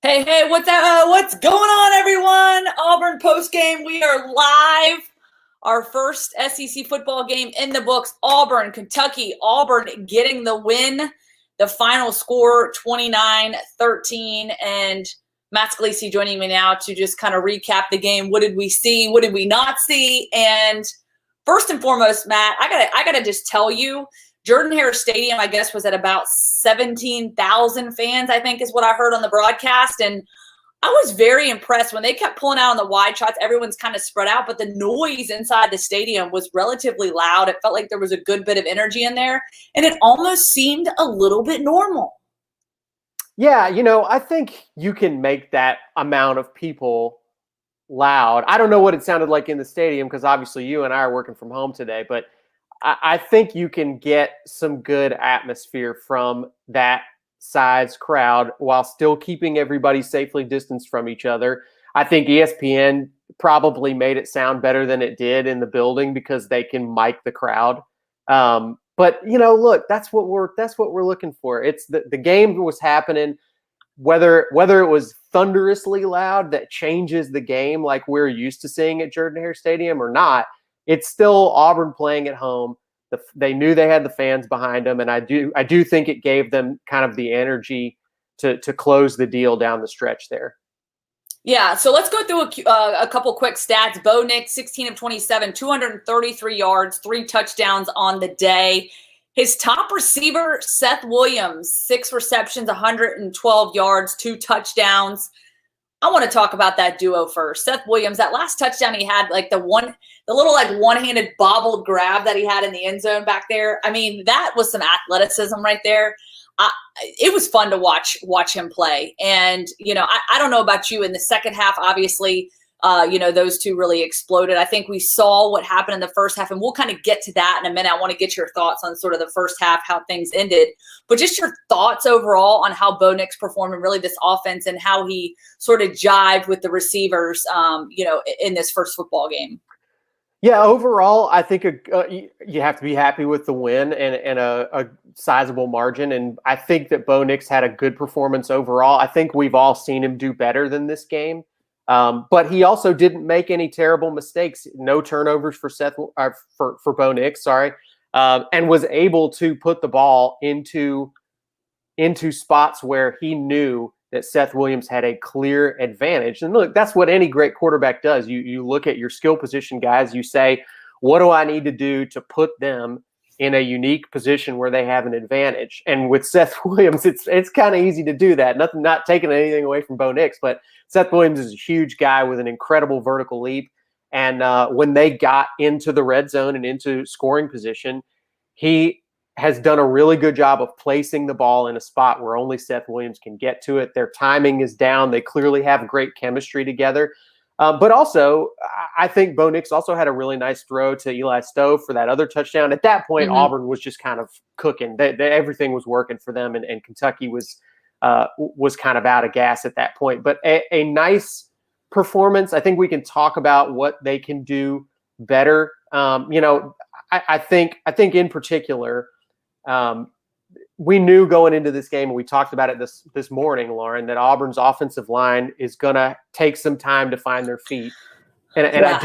Hey, what's going on, everyone? Auburn postgame. We are live. Our first SEC football game in the books. Auburn, Kentucky. Auburn getting the win. The final score, 29-13. And Matt Scalisi joining me now to just kind of recap the game. What did we see? What did we not see? And first and foremost, Matt, I gotta just tell you, Jordan-Hare Stadium, I guess, was at about 17,000 fans, I think is what I heard on the broadcast. And I was very impressed when they kept pulling out on the wide shots. Everyone's kind of spread out, but the noise inside the stadium was relatively loud. It felt like there was a good bit of energy in there, and it almost seemed a little bit normal. Yeah, I think you can make that amount of people loud. I don't know what it sounded like in the stadium because obviously you and I are working from home today, but I think you can get some good atmosphere from that size crowd while still keeping everybody safely distanced from each other. I think ESPN probably made it sound better than it did in the building because they can mic the crowd. But look, that's what we're looking for. It's the game was happening, whether it was thunderously loud that changes the game like we're used to seeing at Jordan-Hare Stadium or not. It's still Auburn playing at home. They knew they had the fans behind them, and I do think it gave them kind of the energy to close the deal down the stretch there. Yeah, so let's go through a couple quick stats. Bo Nix, 16 of 27, 233 yards, 3 touchdowns on the day. His top receiver, Seth Williams, 6 receptions, 112 yards, 2 touchdowns. I want to talk about that duo first. Seth Williams, that last touchdown he had, like the little like one-handed bobbled grab that he had in the end zone back there. I mean, that was some athleticism right there. It was fun to watch him play. And, I don't know about you in the second half, obviously, those two really exploded. I think we saw what happened in the first half, and we'll kind of get to that in a minute. I want to get your thoughts on sort of the first half, how things ended, but just your thoughts overall on how Bo Nix performed in really this offense and how he sort of jived with the receivers, in this first football game. Yeah, overall, I think you have to be happy with the win and a sizable margin. And I think that Bo Nix had a good performance overall. I think we've all seen him do better than this game. But he also didn't make any terrible mistakes. No turnovers for for Bo Nix, and was able to put the ball into spots where he knew that Seth Williams had a clear advantage. And look, that's what any great quarterback does. You look at your skill position guys, you say, what do I need to do to put them in a unique position where they have an advantage? And with Seth Williams, it's kind of easy to do that. Not taking anything away from Bo Nix, but Seth Williams is a huge guy with an incredible vertical leap. And when they got into the red zone and into scoring position, he has done a really good job of placing the ball in a spot where only Seth Williams can get to it. Their timing is down. They clearly have great chemistry together. But also, I think Bo Nix also had a really nice throw to Eli Stove for that other touchdown. At that point, Auburn was just kind of cooking. Everything was working for them, and Kentucky was kind of out of gas at that point. But a nice performance. I think we can talk about what they can do better. I think in particular, we knew going into this game, and we talked about it this morning, Lauren, that Auburn's offensive line is going to take some time to find their feet. And yeah.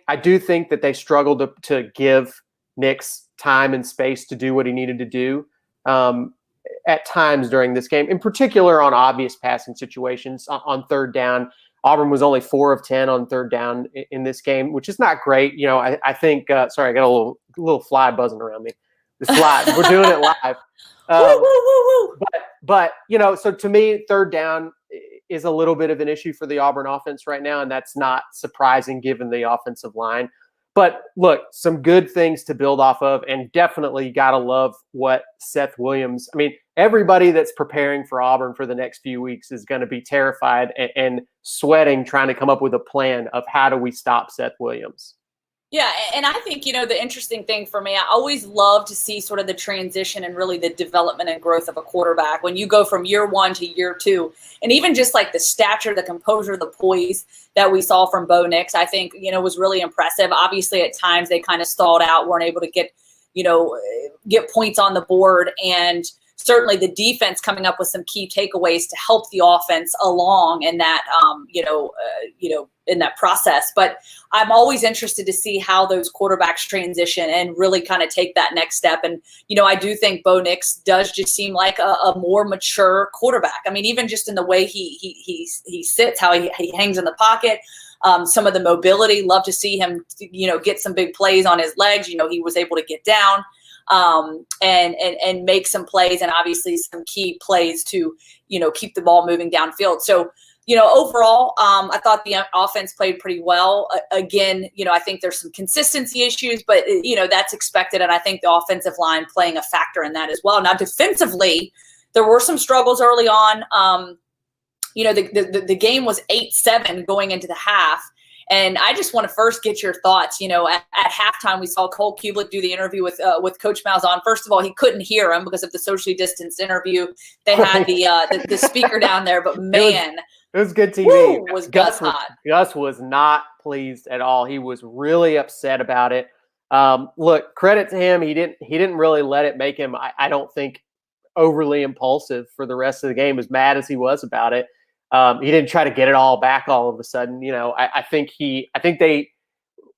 I do think that they struggled to give Nix time and space to do what he needed to do at times during this game, in particular on obvious passing situations on third down. Auburn was only 4 of 10 on third down in this game, which is not great. I think, sorry, I got a little fly buzzing around me. It's live. We're doing it live. But so to me, third down is a little bit of an issue for the Auburn offense right now, and that's not surprising given the offensive line. But look, some good things to build off of, and definitely got to love what Seth Williams. I mean, everybody that's preparing for Auburn for the next few weeks is going to be terrified and sweating trying to come up with a plan of how do we stop Seth Williams. Yeah, and I think, the interesting thing for me, I always love to see sort of the transition and really the development and growth of a quarterback when you go from year 1 to year 2. And even just like the stature, the composure, the poise that we saw from Bo Nix, I think, was really impressive. Obviously, at times they kind of stalled out, weren't able to get points on the board. And certainly the defense coming up with some key takeaways to help the offense along in that, in that process. But I'm always interested to see how those quarterbacks transition and really kind of take that next step. And, I do think Bo Nix does just seem like a more mature quarterback. I mean, even just in the way he sits, how he hangs in the pocket, some of the mobility, love to see him, get some big plays on his legs. He was able to get down and make some plays, and obviously some key plays to, keep the ball moving downfield. So, overall, I thought the offense played pretty well. Again, I think there's some consistency issues, but, that's expected. And I think the offensive line playing a factor in that as well. Now, defensively, there were some struggles early on. The game was 8-7 going into the half. And I just want to first get your thoughts. At halftime, we saw Cole Kublik do the interview with Coach Malzahn. First of all, he couldn't hear him because of the socially distanced interview. They had the speaker down there, but man, it was good TV. Woo, was Gus hot. Gus was not pleased at all. He was really upset about it. Look, credit to him. He didn't really let it make him, I don't think, overly impulsive for the rest of the game, as mad as he was about it. He didn't try to get it all back all of a sudden. I think they,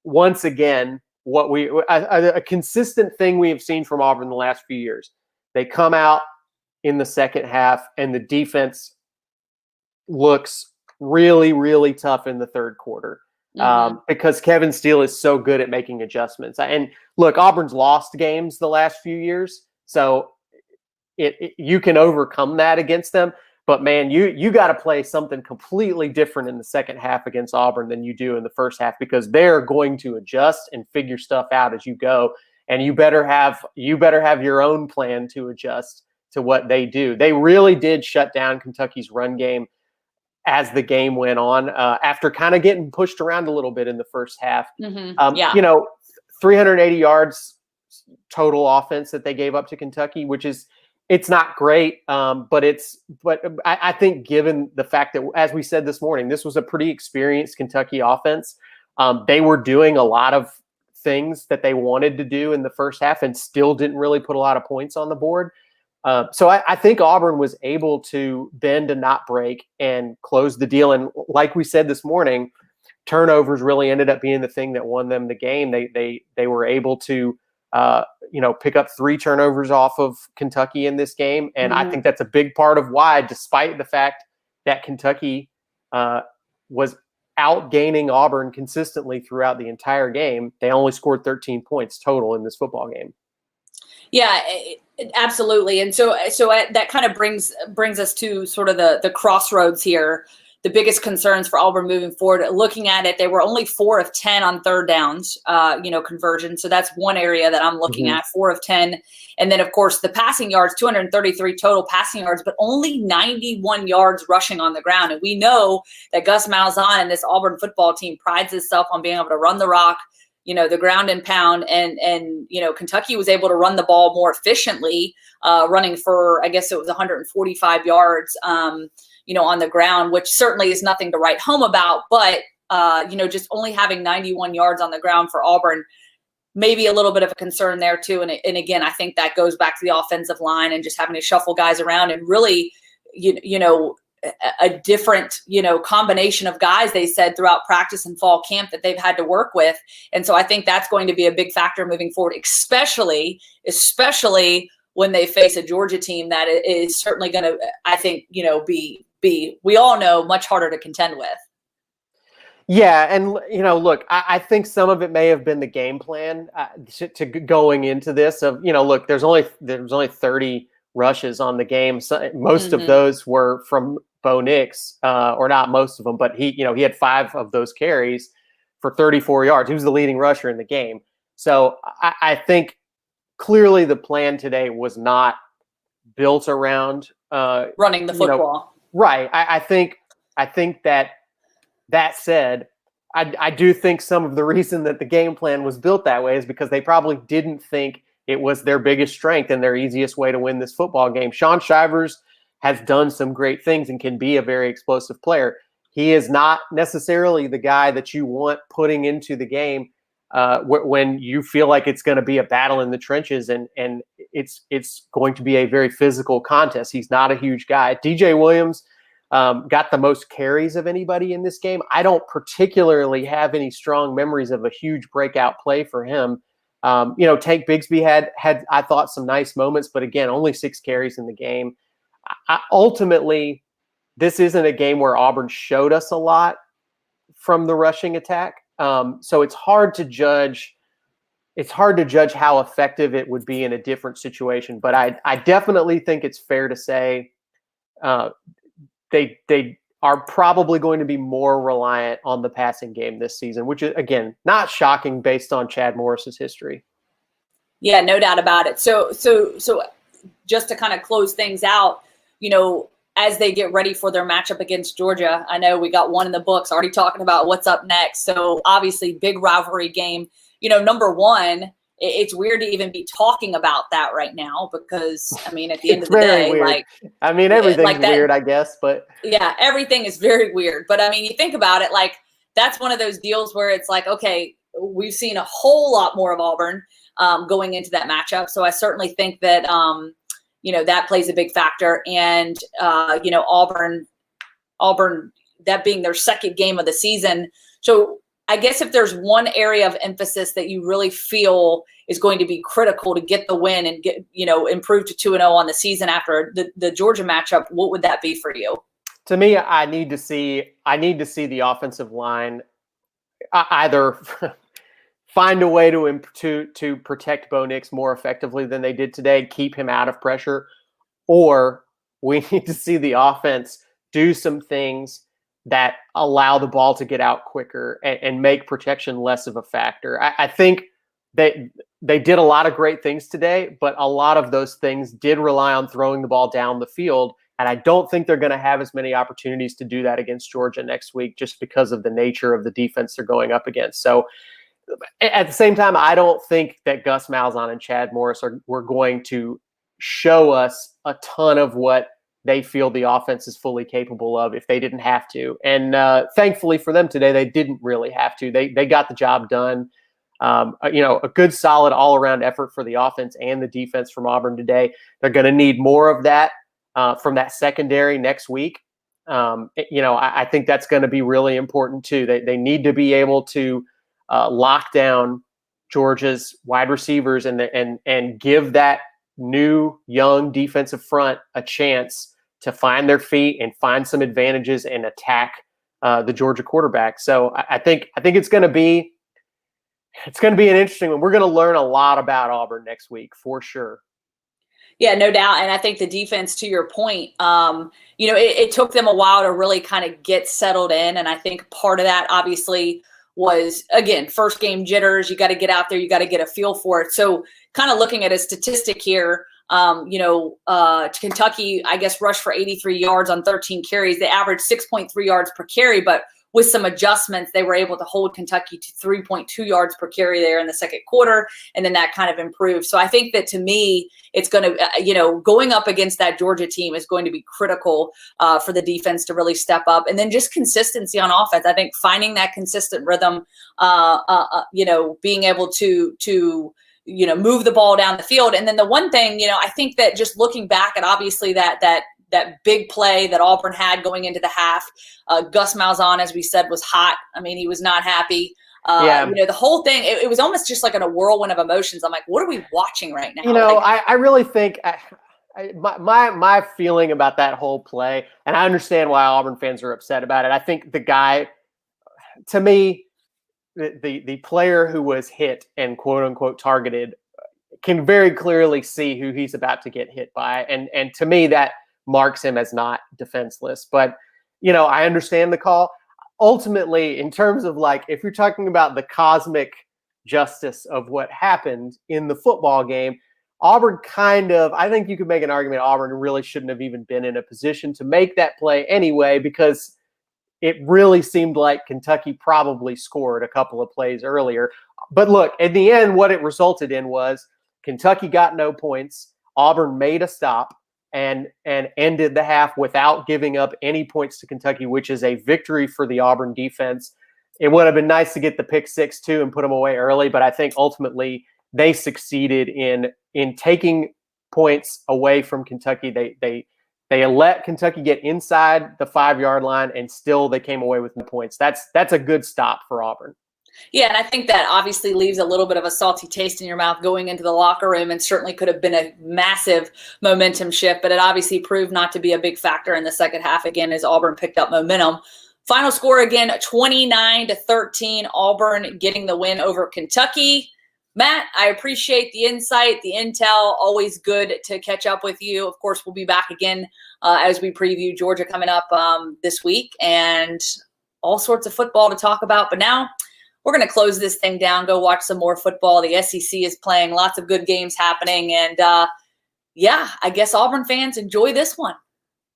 once again, a consistent thing we have seen from Auburn the last few years. They come out in the second half and the defense looks really, really tough in the third quarter. Because Kevin Steele is so good at making adjustments. And look, Auburn's lost games the last few years, so you can overcome that against them. But man, you got to play something completely different in the second half against Auburn than you do in the first half, because they're going to adjust and figure stuff out as you go. And you better have your own plan to adjust to what they do. They really did shut down Kentucky's run game as the game went on, after kind of getting pushed around a little bit in the first half. 380 yards total offense that they gave up to Kentucky, which is, it's not great, but I think, given the fact that, as we said this morning, this was a pretty experienced Kentucky offense. They were doing a lot of things that they wanted to do in the first half and still didn't really put a lot of points on the board. So I think Auburn was able to bend and not break and close the deal. And like we said this morning, turnovers really ended up being the thing that won them the game. They were able to pick up 3 turnovers off of Kentucky in this game. And I think that's a big part of why, despite the fact that Kentucky was outgaining Auburn consistently throughout the entire game, they only scored 13 points total in this football game. Yeah, absolutely. And so that kind of brings us to sort of the crossroads here. The biggest concerns for Auburn moving forward, looking at it, they were only 4 of 10 on third downs, conversion. So that's one area that I'm looking at, 4 of 10. And then, of course, the passing yards, 233 total passing yards, but only 91 yards rushing on the ground. And we know that Gus Malzahn and this Auburn football team prides itself on being able to run the rock, the ground and pound. And Kentucky was able to run the ball more efficiently, running for, I guess it was 145 yards, on the ground, which certainly is nothing to write home about. But, just only having 91 yards on the ground for Auburn, maybe a little bit of a concern there too. And again, I think that goes back to the offensive line and just having to shuffle guys around and really, a different, combination of guys, they said, throughout practice and fall camp that they've had to work with. And so I think that's going to be a big factor moving forward, especially when they face a Georgia team that is certainly going to, I think, be, we all know, much harder to contend with. Yeah. And, look, I think some of it may have been the game plan to going into this of, look, there's only 30 rushes on the game. So most of those were from Bo Nix, or not most of them, but he had 5 of those carries for 34 yards. He was the leading rusher in the game. So I think clearly the plan today was not built around running the football. Right. I think that said, I do think some of the reason that the game plan was built that way is because they probably didn't think it was their biggest strength and their easiest way to win this football game. Sean Shivers has done some great things and can be a very explosive player. He is not necessarily the guy that you want putting into the game when you feel like it's going to be a battle in the trenches and it's going to be a very physical contest. He's not a huge guy. DJ Williams got the most carries of anybody in this game. I don't particularly have any strong memories of a huge breakout play for him. Tank Bigsby had I thought some nice moments, but again, only 6 carries in the game. Ultimately, this isn't a game where Auburn showed us a lot from the rushing attack. So it's hard to judge. It's hard to judge how effective it would be in a different situation. But I definitely think it's fair to say they are probably going to be more reliant on the passing game this season, which is, again, not shocking based on Chad Morris's history. Yeah, no doubt about it. So just to kind of close things out, as they get ready for their matchup against Georgia, I know we got one in the books already talking about what's up next. So obviously big rivalry game. Number one, it's weird to even be talking about that right now because, at the end of the day, weird. Everything's weird, I guess, but yeah, everything is very weird. But you think about it, that's one of those deals where it's like, okay, we've seen a whole lot more of Auburn going into that matchup. So I certainly think that, that plays a big factor. And, Auburn, that being their second game of the season. So I guess if there's one area of emphasis that you really feel is going to be critical to get the win and get, improve to 2-0 on the season after the Georgia matchup, what would that be for you? To me, I need to see the offensive line either find a way to protect Bo Nix more effectively than they did today, keep him out of pressure, or we need to see the offense do some things that allow the ball to get out quicker and make protection less of a factor. I think they did a lot of great things today, but a lot of those things did rely on throwing the ball down the field. And I don't think they're going to have as many opportunities to do that against Georgia next week just because of the nature of the defense they're going up against. So at the same time, I don't think that Gus Malzahn and Chad Morris were going to show us a ton of what they feel the offense is fully capable of if they didn't have to. And thankfully for them today, they didn't really have to. They got the job done. A good, solid all-around effort for the offense and the defense from Auburn today. They're going to need more of that from that secondary next week. I think that's going to be really important too. They need to be able to lock down Georgia's wide receivers and give that new young defensive front a chance to find their feet and find some advantages and attack the Georgia quarterback. So I think it's going to be an interesting one. We're going to learn a lot about Auburn next week for sure. Yeah, no doubt. And I think the defense, to your point, it took them a while to really kind of get settled in. And I think part of that obviously was, again, first game jitters. You got to get out there. You got to get a feel for it. So kind of looking at a statistic here, Kentucky, I guess, rushed for 83 yards on 13 carries. They averaged 6.3 yards per carry, but with some adjustments, they were able to hold Kentucky to 3.2 yards per carry there in the second quarter, and then that kind of improved. So I think that, to me, it's going to, going up against that Georgia team is going to be critical for the defense to really step up. And then just consistency on offense. I think finding that consistent rhythm, being able to move the ball down the field. And then the one thing, I think that just looking back at obviously that big play that Auburn had going into the half, Gus Malzahn, as we said, was hot. He was not happy. The whole thing, it was almost just like in a whirlwind of emotions. I'm like, what are we watching right now? I really think my feeling about that whole play, and I understand why Auburn fans are upset about it. I think the guy, to me, the player who was hit and quote unquote targeted can very clearly see who he's about to get hit by. And to me, that marks him as not defenseless. But, I understand the call. Ultimately, in terms of if you're talking about the cosmic justice of what happened in the football game, Auburn I think you could make an argument Auburn really shouldn't have even been in a position to make that play anyway, because it really seemed like Kentucky probably scored a couple of plays earlier. But look, in the end, what it resulted in was Kentucky got no points. Auburn made a stop and ended the half without giving up any points to Kentucky, which is a victory for the Auburn defense. It would have been nice to get the pick six too and put them away early, but I think ultimately they succeeded in taking points away from Kentucky. They let Kentucky get inside the 5-yard line, and still they came away with no points. That's a good stop for Auburn. Yeah, and I think that obviously leaves a little bit of a salty taste in your mouth going into the locker room, and certainly could have been a massive momentum shift, but it obviously proved not to be a big factor in the second half again as Auburn picked up momentum. Final score again, 29-13, Auburn getting the win over Kentucky. Matt, I appreciate the insight, the intel. Always good to catch up with you. Of course, we'll be back again as we preview Georgia coming up this week, and all sorts of football to talk about. But now we're going to close this thing down, go watch some more football. The SEC is playing, lots of good games happening. And, yeah, I guess Auburn fans enjoy this one.